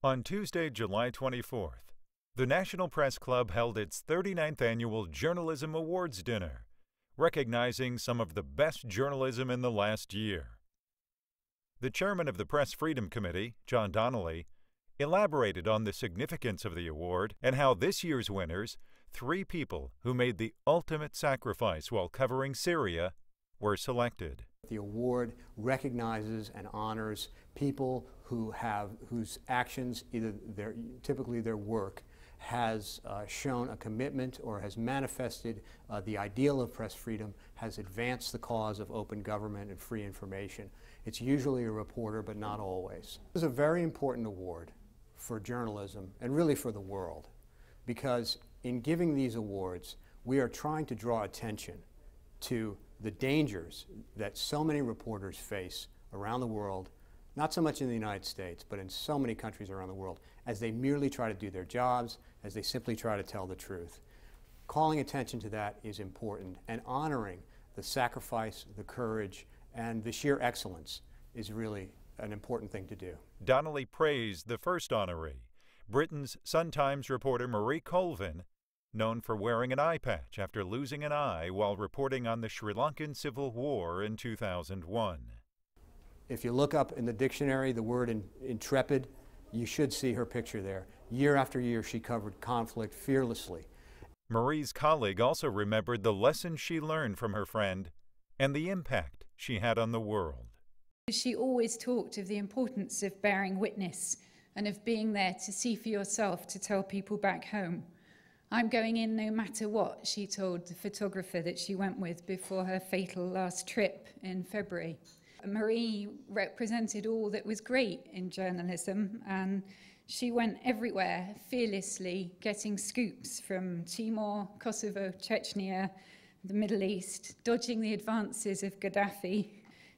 On Tuesday, July 24th, the National Press Club held its 39th annual Journalism Awards dinner, recognizing some of the best journalism in the last year. The chairman of the Press Freedom Committee, John Donnelly, elaborated on the significance of the award and how this year's winners, three people who made the ultimate sacrifice while covering Syria, were selected. The award recognizes and honors people whose actions, typically their work, has shown a commitment or has manifested the ideal of press freedom, has advanced the cause of open government and free information. It's usually a reporter, but not always. This is a very important award for journalism and really for the world, because in giving these awards, we are trying to draw attention to the dangers that so many reporters face around the world, not so much in the United States, but in so many countries around the world, as they merely try to do their jobs, as they simply try to tell the truth. Calling attention to that is important, and honoring the sacrifice, the courage, and the sheer excellence is really an important thing to do. Donnelly praised the first honoree, Britain's Sun-Times reporter Marie Colvin, known for wearing an eye patch after losing an eye while reporting on the Sri Lankan Civil War in 2001. If you look up in the dictionary the word intrepid, you should see her picture there. Year after year, she covered conflict fearlessly. Marie's colleague also remembered the lessons she learned from her friend and the impact she had on the world. She always talked of the importance of bearing witness and of being there to see for yourself, to tell people back home. I'm going in no matter what, she told the photographer that she went with before her fatal last trip in February. Marie represented all that was great in journalism, and she went everywhere fearlessly, getting scoops from Timor, Kosovo, Chechnya, the Middle East, dodging the advances of Gaddafi.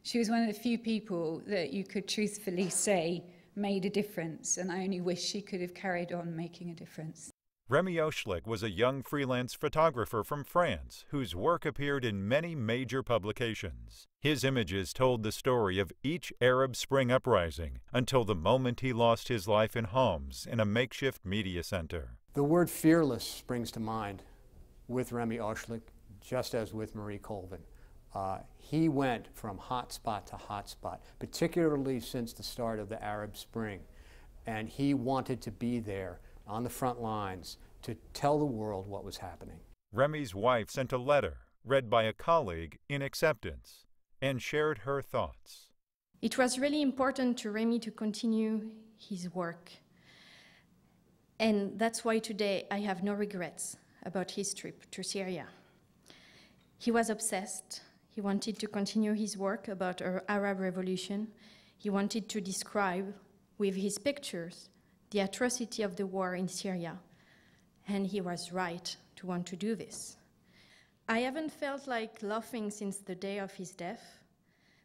She was one of the few people that you could truthfully say made a difference, and I only wish she could have carried on making a difference. Remy Oshlik was a young freelance photographer from France whose work appeared in many major publications. His images told the story of each Arab Spring uprising until the moment he lost his life in Homs in a makeshift media center. The word fearless springs to mind with Remy Oshlik, just as with Marie Colvin. He went from hotspot to hotspot, particularly since the start of the Arab Spring, and he wanted to be there on the front lines to tell the world what was happening. Remy's wife sent a letter, read by a colleague, in acceptance, and shared her thoughts. It was really important to Remy to continue his work. And that's why today I have no regrets about his trip to Syria. He was obsessed. He wanted to continue his work about the Arab Revolution. He wanted to describe, with his pictures, the atrocity of the war in Syria, and he was right to want to do this. I haven't felt like laughing since the day of his death,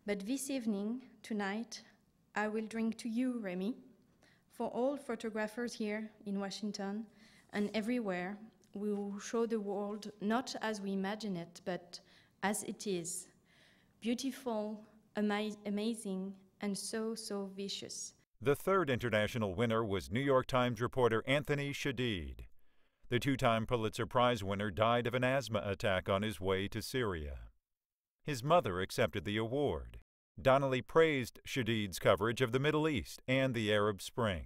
but this evening, tonight, I will drink to you, Remy. For all photographers here in Washington and everywhere, we will show the world not as we imagine it, but as it is. Beautiful, amazing, and so vicious. The third international winner was New York Times reporter Anthony Shadid. The two-time Pulitzer Prize winner died of an asthma attack on his way to Syria. His mother accepted the award. Donnelly praised Shadid's coverage of the Middle East and the Arab Spring.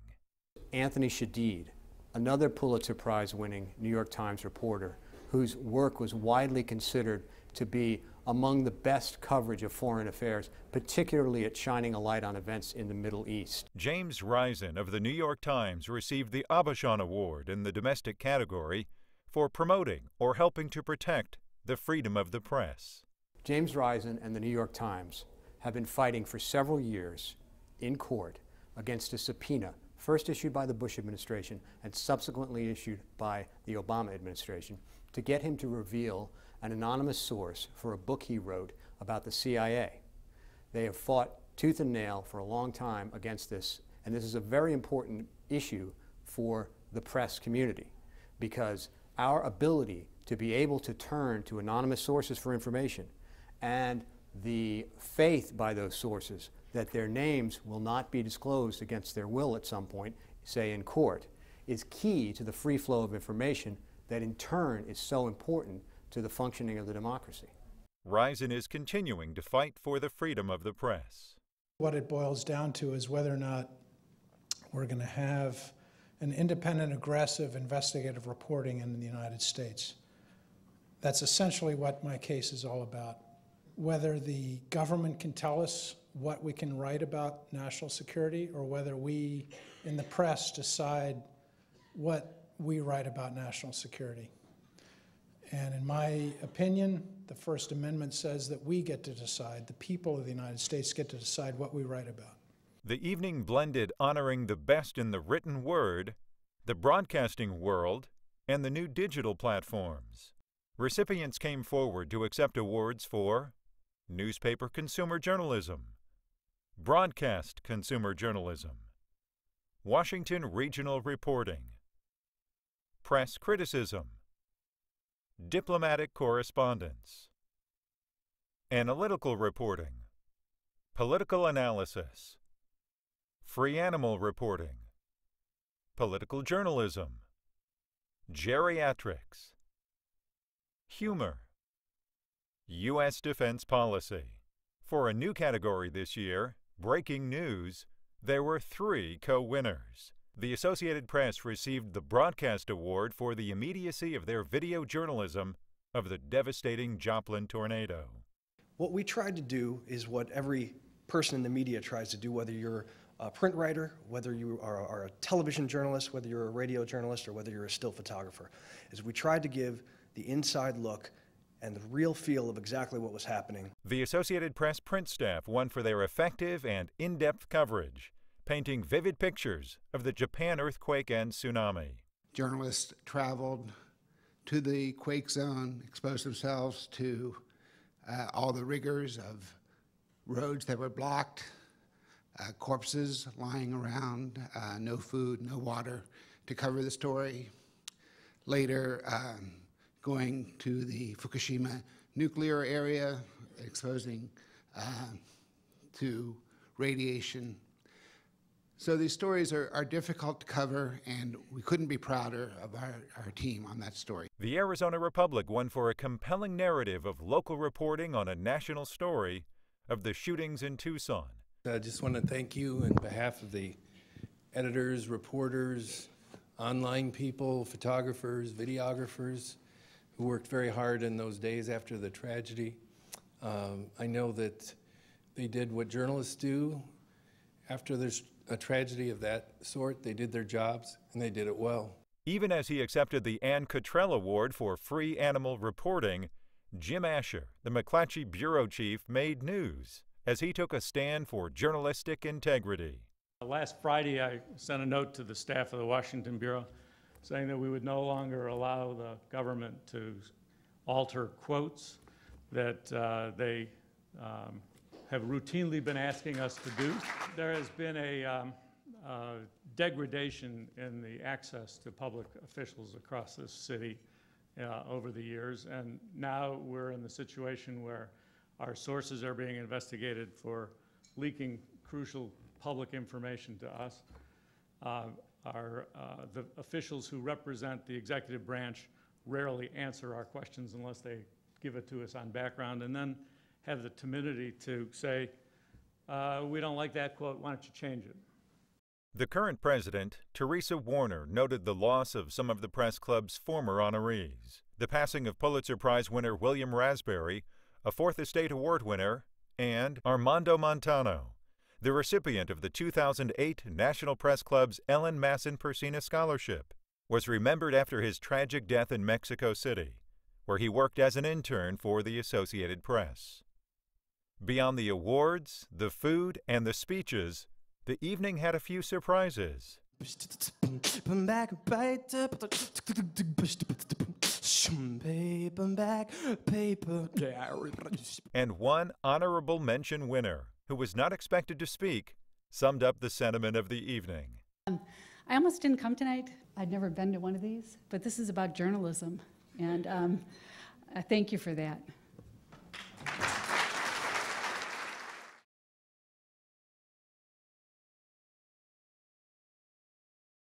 Anthony Shadid, another Pulitzer Prize-winning New York Times reporter, whose work was widely considered to be among the best coverage of foreign affairs, particularly at shining a light on events in the Middle East. James Risen of the New York Times received the Abashan Award in the domestic category for promoting or helping to protect the freedom of the press. James Risen and the New York Times have been fighting for several years in court against a subpoena, first issued by the Bush administration and subsequently issued by the Obama administration, to get him to reveal an anonymous source for a book he wrote about the CIA. They have fought tooth and nail for a long time against this, and this is a very important issue for the press community, because our ability to be able to turn to anonymous sources for information and the faith by those sources that their names will not be disclosed against their will at some point say in court, is key to the free flow of information that in turn is so important to the functioning of the democracy. Risen is continuing to fight for the freedom of the press. What it boils down to is whether or not we're going to have an independent, aggressive, investigative reporting in the United States. That's essentially what my case is all about. Whether the government can tell us what we can write about national security, or whether we in the press decide what we write about national security. And in my opinion, the First Amendment says that we get to decide, the people of the United States get to decide what we write about. The evening blended honoring the best in the written word, the broadcasting world, and the new digital platforms. Recipients came forward to accept awards for newspaper consumer journalism, broadcast consumer journalism, Washington regional reporting, press criticism, diplomatic correspondence, analytical reporting, political analysis, free animal reporting, political journalism, geriatrics, humor, U.S. defense policy. For a new category this year, breaking news, there were 3 co-winners. The Associated Press received the Broadcast Award for the immediacy of their video journalism of the devastating Joplin tornado. What we tried to do is what every person in the media tries to do, whether you're a print writer, whether you are a television journalist, whether you're a radio journalist, or whether you're a still photographer, is we tried to give the inside look and the real feel of exactly what was happening. The Associated Press print staff won for their effective and in-depth coverage, painting vivid pictures of the Japan earthquake and tsunami. Journalists traveled to the quake zone, exposed themselves to all the rigors of roads that were blocked, corpses lying around, no food, no water, to cover the story. Later, going to the Fukushima nuclear area, exposing to radiation. So these stories are difficult to cover, and we couldn't be prouder of our team on that story. The Arizona Republic won for a compelling narrative of local reporting on a national story of the shootings in Tucson. I just want to thank you on behalf of the editors, reporters, online people, photographers, videographers, who worked very hard in those days after the tragedy. I know that they did what journalists do after there's a tragedy of that sort. They did their jobs, and they did it well. Even as he accepted the Ann Cottrell Award for free animal reporting, Jim Asher, the McClatchy bureau chief, made news as he took a stand for journalistic integrity. Last Friday, I sent a note to the staff of the Washington Bureau saying that we would no longer allow the government to alter quotes that they have routinely been asking us to do. There has been a degradation in the access to public officials across this city over the years, and now we're in the situation where our sources are being investigated for leaking crucial public information to us. The officials who represent the executive branch rarely answer our questions unless they give it to us on background, and then have the timidity to say, we don't like that quote, why don't you change it? The current president, Teresa Warner, noted the loss of some of the press club's former honorees. The passing of Pulitzer Prize winner William Raspberry, a Fourth Estate Award winner, and Armando Montano, the recipient of the 2008 National Press Club's Ellen Masson Persina Scholarship, was remembered after his tragic death in Mexico City, where he worked as an intern for the Associated Press. Beyond the awards, the food, and the speeches, the evening had a few surprises. And one honorable mention winner, who was not expected to speak, summed up the sentiment of the evening. I almost didn't come tonight. I'd never been to one of these, but this is about journalism, and I thank you for that.